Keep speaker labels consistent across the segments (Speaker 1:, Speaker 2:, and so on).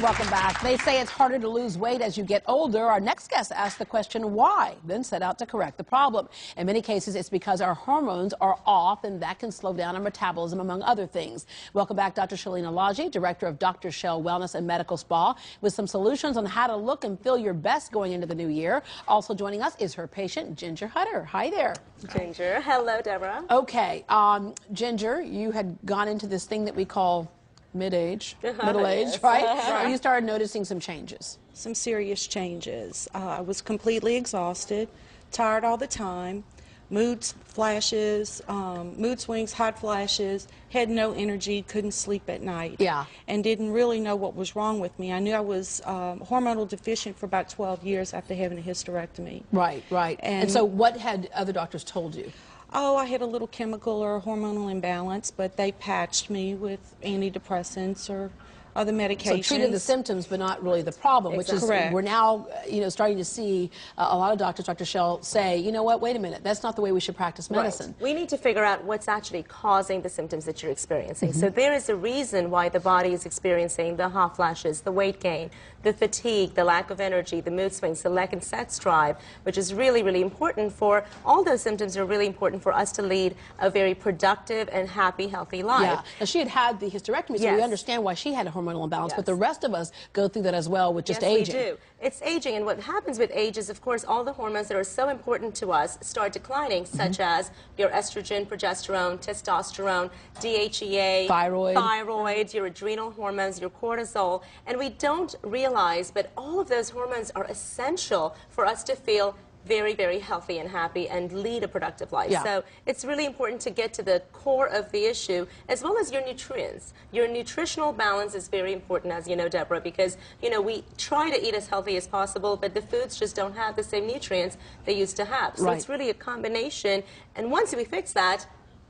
Speaker 1: Welcome back. They say it's harder to lose weight as you get older. Our next guest asked the question why, then set out to correct the problem. In many cases, it's because our hormones are off, and that can slow down our metabolism, among other things. Welcome back, Dr. Drshelenalaljiesthetics, director of Dr. Shel Wellness and Medical Spa, with some solutions on how to look and feel your best going into the new year. Also joining us is her patient, Ginger Hutter. Hi there.
Speaker 2: Ginger. Hello, Deborah.
Speaker 1: Okay. Ginger, you had gone into this thing that we call mid-age, middle age,
Speaker 2: Yes.
Speaker 1: right? And you started noticing some changes.
Speaker 3: Some serious changes. I was completely exhausted, tired all the time, mood flashes, mood swings, hot flashes, had no energy, couldn't sleep at night.
Speaker 1: Yeah.
Speaker 3: And didn't really know what was wrong with me. I knew I was hormonal deficient for about 12 years after having a hysterectomy.
Speaker 1: Right, right. And so what had other doctors told you?
Speaker 3: Oh, I had a little chemical or hormonal imbalance, but they patched me with antidepressants or other medications.
Speaker 1: So treated the symptoms, but not really the problem, which is
Speaker 3: Correct.
Speaker 1: we're now, starting to see a lot of doctors, Dr. Shel, say, you know what, wait a minute, that's not the way we should practice medicine.
Speaker 2: Right. We need to figure out what's actually causing the symptoms that you're experiencing. So there is a reason why the body is experiencing the hot flashes, the weight gain, the fatigue, the lack of energy, the mood swings, the lack in sex drive, which is really, really important for, all those symptoms are really important for us to lead a very productive and happy, healthy life.
Speaker 1: Yeah. Now, she had had the hysterectomy, so we understand why she had a hormonal imbalance, but the rest of us go through that as well with just aging.
Speaker 2: Yes, we do. It's aging, and what happens with age is, of course, all the hormones that are so important to us start declining, such as your estrogen, progesterone, testosterone, DHEA, thyroid, your adrenal hormones, your cortisol, and we don't realize, but all of those hormones are essential for us to feel very, very healthy and happy and lead a productive life.
Speaker 1: Yeah.
Speaker 2: So it's really important to get to the core of the issue, as well as your nutrients. Your nutritional balance is very important, as you know, Deborah, because, we try to eat as healthy as possible, but the foods just don't have the same nutrients they used to have. So it's really a combination, and once we fix that,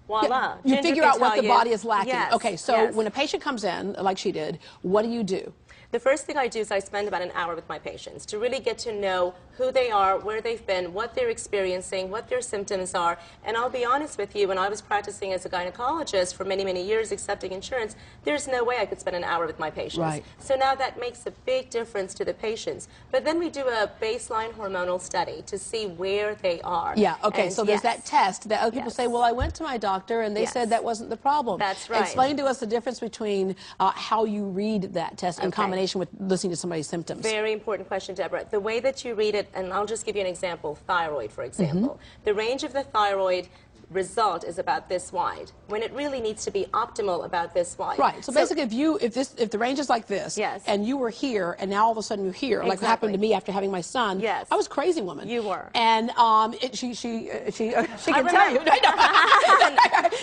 Speaker 2: voila.
Speaker 1: You figure out what the body is lacking.
Speaker 2: Yes.
Speaker 1: Okay, so when a patient comes in, like she did, what do?
Speaker 2: The first thing I do is I spend about an hour with my patients to really get to know who they are, where they've been, what they're experiencing, what their symptoms are. And I'll be honest with you, when I was practicing as a gynecologist for many, many years, accepting insurance, there's no way I could spend an hour with my patients.
Speaker 1: Right.
Speaker 2: So now that makes a big difference to the patients. But then we do a baseline hormonal study to see where they are.
Speaker 1: Yeah, okay, and so there's that test that other people say, well, I went to my doctor and they said that wasn't the problem.
Speaker 2: That's right.
Speaker 1: Explain to us the difference between how you read that test in combination with listening to somebody's symptoms.
Speaker 2: Very important question, Deborah. The way that you read it, and I'll just give you an example, thyroid, for example. The range of the thyroid result is about this wide, when it really needs to be optimal about this wide.
Speaker 1: Right. So basically, if the range is like this, and you were here, and now all of a sudden you're here, like what happened to me after having my son.
Speaker 2: Yes.
Speaker 1: I was a crazy woman.
Speaker 2: You were.
Speaker 1: And she can tell you.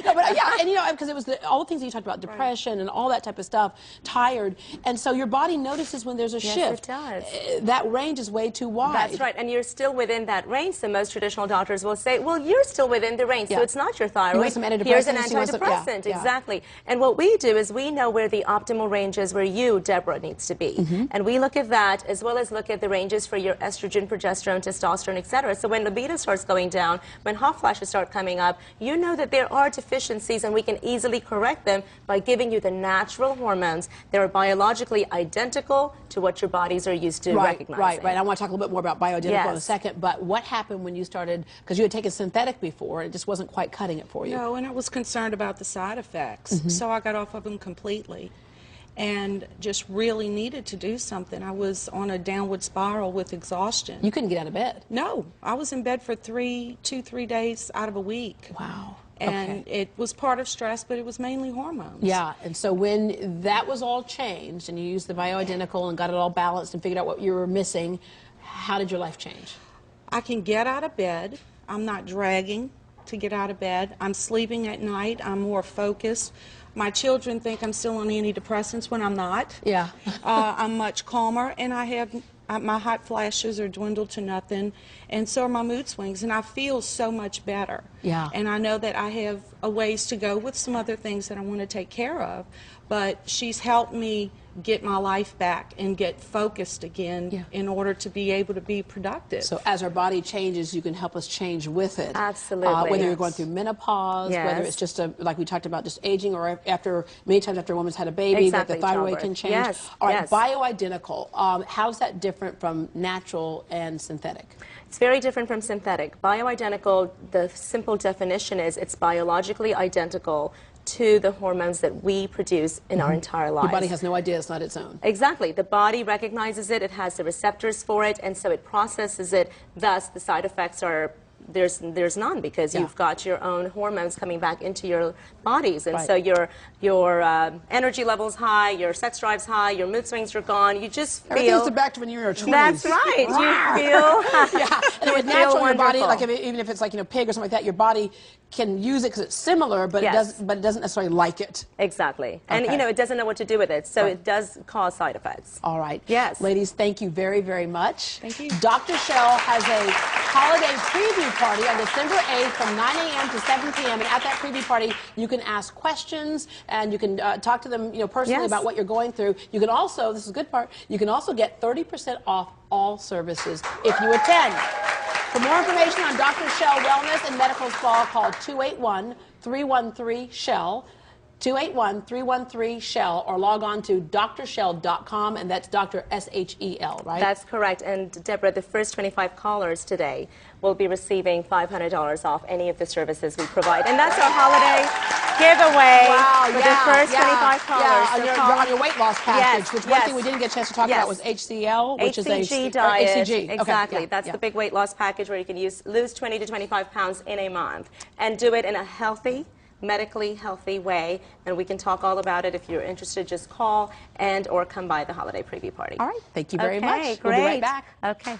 Speaker 1: No, but yeah, and because it was all the things that you talked about, depression and all that type of stuff, tired, and so your body notices when there's a shift.
Speaker 2: Yes, it does.
Speaker 1: That range is way too wide.
Speaker 2: That's right, and you're still within that range. So most traditional doctors will say, well, you're still within the range. So it's not your thyroid.
Speaker 1: You want some antidepressants,
Speaker 2: here's an antidepressant. Exactly. And what we do is we know where the optimal range is, where you, Deborah, needs to be. And we look at that, as well as look at the ranges for your estrogen, progesterone, testosterone, etc. So when libido starts going down, when hot flashes start coming up, you know that there are deficiencies, and we can easily correct them by giving you the natural hormones that are biologically identical to what your bodies are used to recognizing.
Speaker 1: Right. I want to talk a little bit more about bioidentical in a second, but what happened when you started, because you had taken synthetic before, and it just wasn't quite cutting it for you?
Speaker 3: No, and I was concerned about the side effects, so I got off of them completely and just really needed to do something. I was on a downward spiral with exhaustion.
Speaker 1: You couldn't get out of bed?
Speaker 3: No. I was in bed for 3 days out of a week.
Speaker 1: Wow.
Speaker 3: And it was part of stress, but it was mainly hormones.
Speaker 1: Yeah, and so when that was all changed and you used the bioidentical and got it all balanced and figured out what you were missing, how did your life change?
Speaker 3: I can get out of bed. I'm not dragging to get out of bed. I'm sleeping at night. I'm more focused. My children think I'm still on antidepressants when I'm not.
Speaker 1: Yeah.
Speaker 3: I'm much calmer, and I have my hot flashes are dwindled to nothing, and so are my mood swings, and I feel so much better.
Speaker 1: Yeah.
Speaker 3: And I know that I have a ways to go with some other things that I want to take care of, but she's helped me get my life back and get focused again in order to be able to be productive.
Speaker 1: So as our body changes, you can help us change with it.
Speaker 2: Absolutely.
Speaker 1: Whether you're going through menopause, whether it's just like we talked about, just aging, or many times after a woman's had a baby, that the thyroid can change. All right, bioidentical. How's that different from natural and synthetic?
Speaker 2: It's very different from synthetic. Bioidentical, the simple definition is it's biologically identical to the hormones that we produce in our entire lives.
Speaker 1: Your body has no idea it's not its own.
Speaker 2: Exactly. The body recognizes it, it has the receptors for it, and so it processes it. Thus, the side effects are there's none, because you've got your own hormones coming back into your bodies, and so your energy level's high, your sex drive's high, your mood swings are gone. You just feel
Speaker 1: everything's back to when you were 20s.
Speaker 2: That's right. You feel
Speaker 1: and with natural, your body, like even if it's like pig or something like that, your body can use it because it's similar, but it doesn't necessarily like it.
Speaker 2: Exactly, and it doesn't know what to do with it, so it does cause side effects.
Speaker 1: All right.
Speaker 2: Yes.
Speaker 1: Ladies, thank you very, very much.
Speaker 3: Thank you.
Speaker 1: Dr. Shel has a holiday preview party on December 8th from 9 a.m. to 7 p.m. And at that preview party, you can ask questions and you can talk to them, personally about what you're going through. You can also, this is the good part, you can also get 30% off all services if you attend. For more information on Dr. Shel Wellness and Medical Spa, call 281-313-SHEL. 281-313-SHEL, or log on to drshel.com, and that's Dr. S-H-E-L, right?
Speaker 2: That's correct. And Deborah, the first 25 callers today will be receiving $500 off any of the services we provide. And that's our holiday giveaway for the first 25 callers.
Speaker 1: On your weight loss package, which one thing we didn't get a chance to talk about was HCL, which
Speaker 2: HCG
Speaker 1: is a
Speaker 2: diet.
Speaker 1: HCG.
Speaker 2: Exactly. That's the big weight loss package where you can lose 20 to 25 pounds in a month and do it in a healthy, medically healthy way, and we can talk all about it. If you're interested, just call or come by the holiday preview party.
Speaker 1: All right. Thank you very much.
Speaker 2: Great.
Speaker 1: We'll be right back.
Speaker 2: Okay.